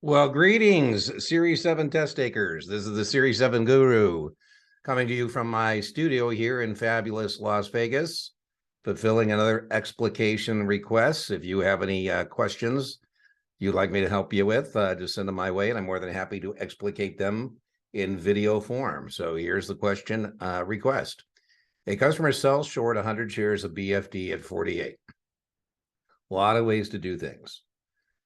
Well, greetings, Series 7 test takers. This is the Series 7 Guru coming to you from my studio here in fabulous Las Vegas, fulfilling another explication request. If you have any questions you'd like me to help you with, just send them my way, and I'm more than happy to explicate them in video form. So here's the question request. A customer sells short 100 shares of BFD at 48. A lot of ways to do things.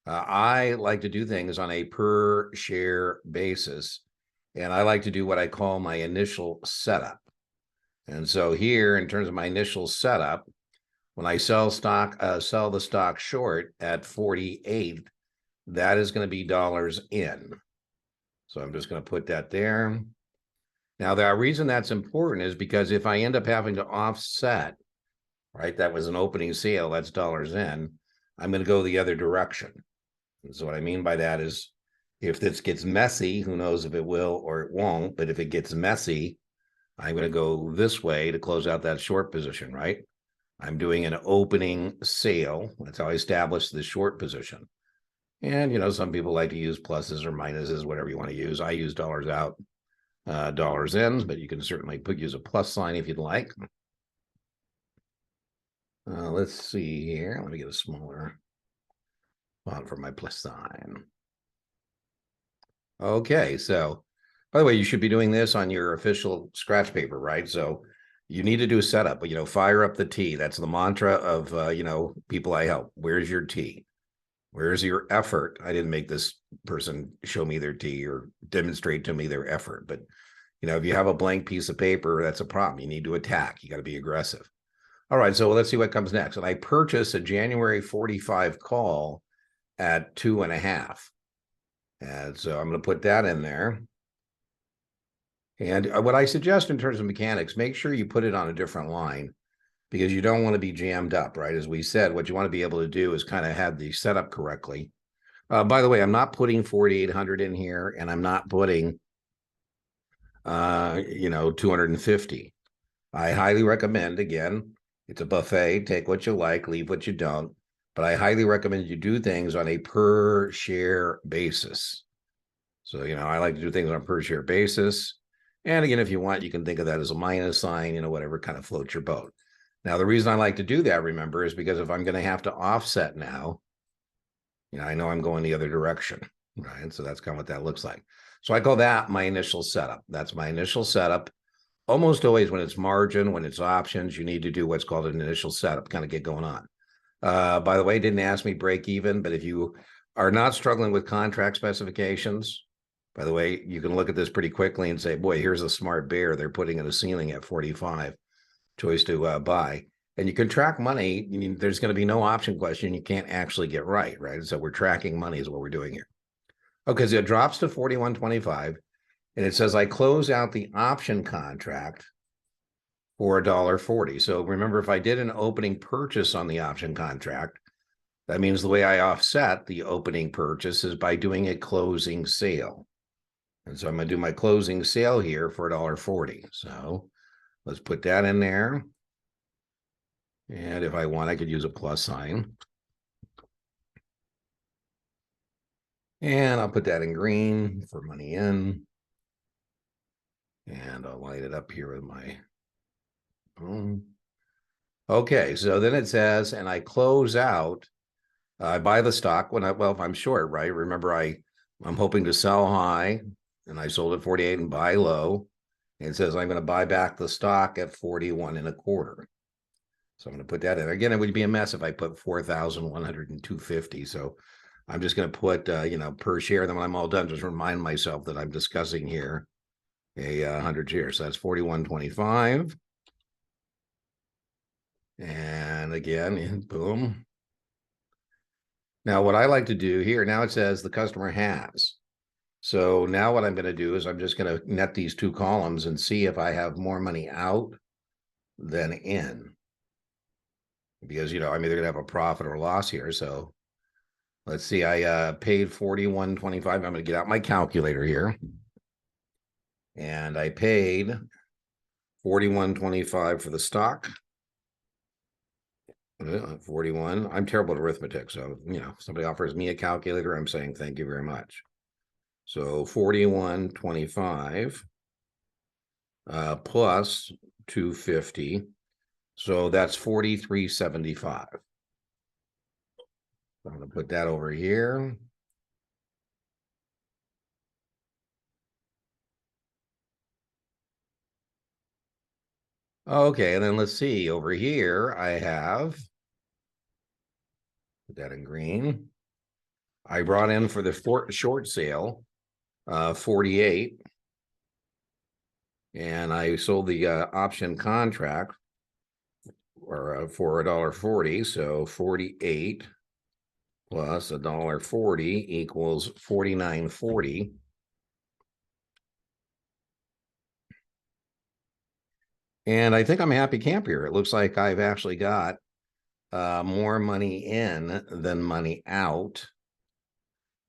I like to do things on a per share basis, and I like to do what I call my initial setup. And so here, in terms of my initial setup, when I sell the stock short at 48, that is going to be dollars in. So I'm just going to put that there. Now, the reason that's important is because if I end up having to offset, right, that was an opening sale, that's dollars in, I'm going to go the other direction. And so what I mean by that is if this gets messy, who knows if it will or it won't, but if it gets messy, I'm going to go this way to close out that short position, right? I'm doing an opening sale. That's how I establish the short position. And, some people like to use pluses or minuses, whatever you want to use. I use dollars out, dollars in, but you can certainly use a plus sign if you'd like. Let's see here. Let me get a smaller font for my plus sign. Okay, so by the way, you should be doing this on your official scratch paper, right? So you need to do a setup, but fire up the T. That's the mantra of people I help. Where's your T? Where's your effort? I didn't make this person show me their T or demonstrate to me their effort, but if you have a blank piece of paper, that's a problem. You need to attack. You got to be aggressive. All right, so let's see what comes next. And I purchased a January 45 call at 2.5. And so I'm going to put that in there. And what I suggest in terms of mechanics, make sure you put it on a different line because you don't want to be jammed up, right? As we said, what you want to be able to do is kind of have the setup correctly. By the way, I'm not putting 4,800 in here, and I'm not putting, 250. I highly recommend, again, it's a buffet. Take what you like, leave what you don't. But I highly recommend you do things on a per share basis. So, I like to do things on a per share basis. And again, if you want, you can think of that as a minus sign, whatever kind of floats your boat. Now, the reason I like to do that, remember, is because if I'm going to have to offset now, I know I'm going the other direction, right? So that's kind of what that looks like. So I call that my initial setup. That's my initial setup. Almost always when it's margin, when it's options, you need to do what's called an initial setup, kind of get going on. By the way, didn't ask me break even, but if you are not struggling with contract specifications, by the way, you can look at this pretty quickly and say, boy, here's a smart bear. They're putting in a ceiling at 45, choice to buy. And you can track money. There's going to be no option question. You can't actually get right? So we're tracking money is what we're doing here. Okay, so it drops to 41.25. And it says I close out the option contract for $1.40. So remember, if I did an opening purchase on the option contract, that means the way I offset the opening purchase is by doing a closing sale. And so I'm going to do my closing sale here for $1.40. So let's put that in there. And if I want, I could use a plus sign. And I'll put that in green for money in. And I'll light it up here with my phone. Okay, so then it says, and I close out, I buy the stock when if I'm short, right? Remember, I'm hoping to sell high, and I sold at 48 and buy low. And it says I'm going to buy back the stock at 41.25. So I'm going to put that in. Again, it would be a mess if I put 4,102.50. So I'm just going to put, per share. Then when I'm all done, just remind myself that I'm discussing here a 100 shares. So that's 41.25. And again, boom. Now, what I like to do here, now it says the customer has. So now what I'm going to do is I'm just going to net these two columns and see if I have more money out than in. Because, I'm either going to have a profit or loss here. So let's see, I paid 41.25. I'm going to get out my calculator here. And I paid 41.25 for the stock. 41. I'm terrible at arithmetic. So, if somebody offers me a calculator, I'm saying thank you very much. So 41.25 plus 250. So that's 43.75. I'm going to put that over here. Okay, and then let's see over here. I have put that in green. I brought in for the short sale 48, and I sold the option contract or for $1.40. So 48 plus $1.40 equals 49.40. And I think I'm a happy camper. It looks like I've actually got more money in than money out.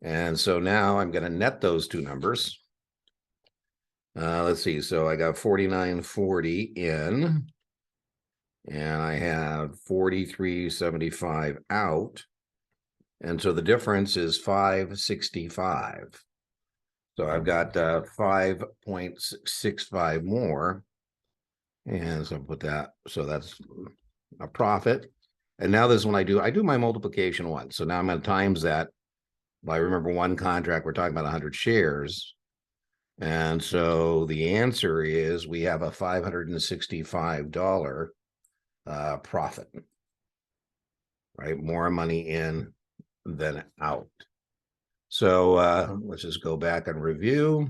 And so now I'm going to net those two numbers. Let's see. So I got 49.40 in, and I have 43.75 out. And so the difference is 565. So I've got 5.65 more. And so I'll put that. So that's a profit. And now this is when I do my multiplication once. So now I'm going to times that. I remember one contract, we're talking about 100 shares. And so the answer is we have a $565 profit, right? More money in than out. So let's just go back and review.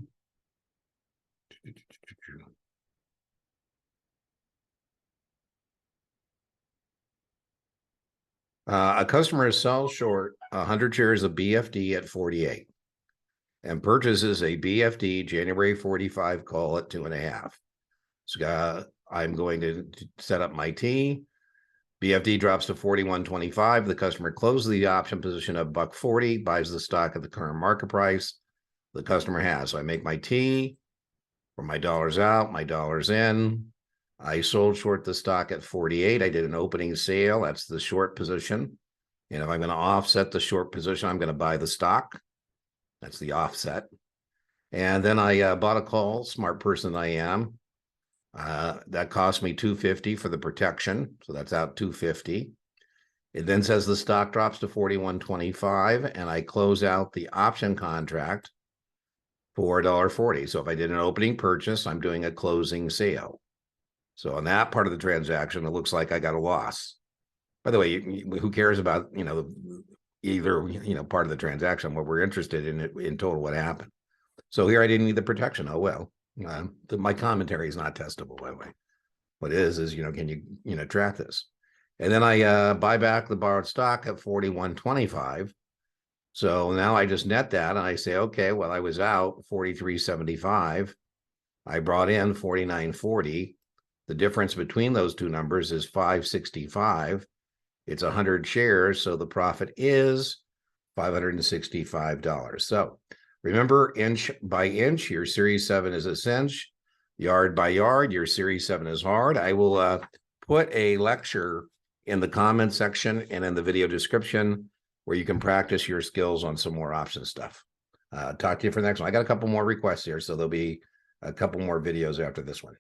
A customer sells short 100 shares of BFD at 48 and purchases a BFD January 45 call at 2.5. So I'm going to set up my T. BFD drops to 41.25. The customer closes the option position of $1.40, buys the stock at the current market price the customer has. So I make my T for my dollars out, my dollars in. I sold short the stock at 48. I did an opening sale. That's the short position. And if I'm going to offset the short position, I'm going to buy the stock. That's the offset. And then I bought a call, smart person I am. That cost me $250 for the protection. So that's out $250. It then says the stock drops to 41.25, and I close out the option contract for $1.40. So if I did an opening purchase, I'm doing a closing sale. So on that part of the transaction, it looks like I got a loss. By the way, who cares about, either, part of the transaction? What we're interested in total, what happened. So here I didn't need the protection. Oh, well, my commentary is not testable, by the way. What is, can you, track this? And then I buy back the borrowed stock at 41.25. So now I just net that and I say, okay, well, I was out 43.75. I brought in 49.40. The difference between those two numbers is 565. It's 100 shares, so the profit is $565. So remember, inch by inch, your Series 7 is a cinch. Yard by yard, your Series 7 is hard. I will put a lecture in the comment section and in the video description where you can practice your skills on some more option stuff. Talk to you for the next one. I got a couple more requests here, so there'll be a couple more videos after this one.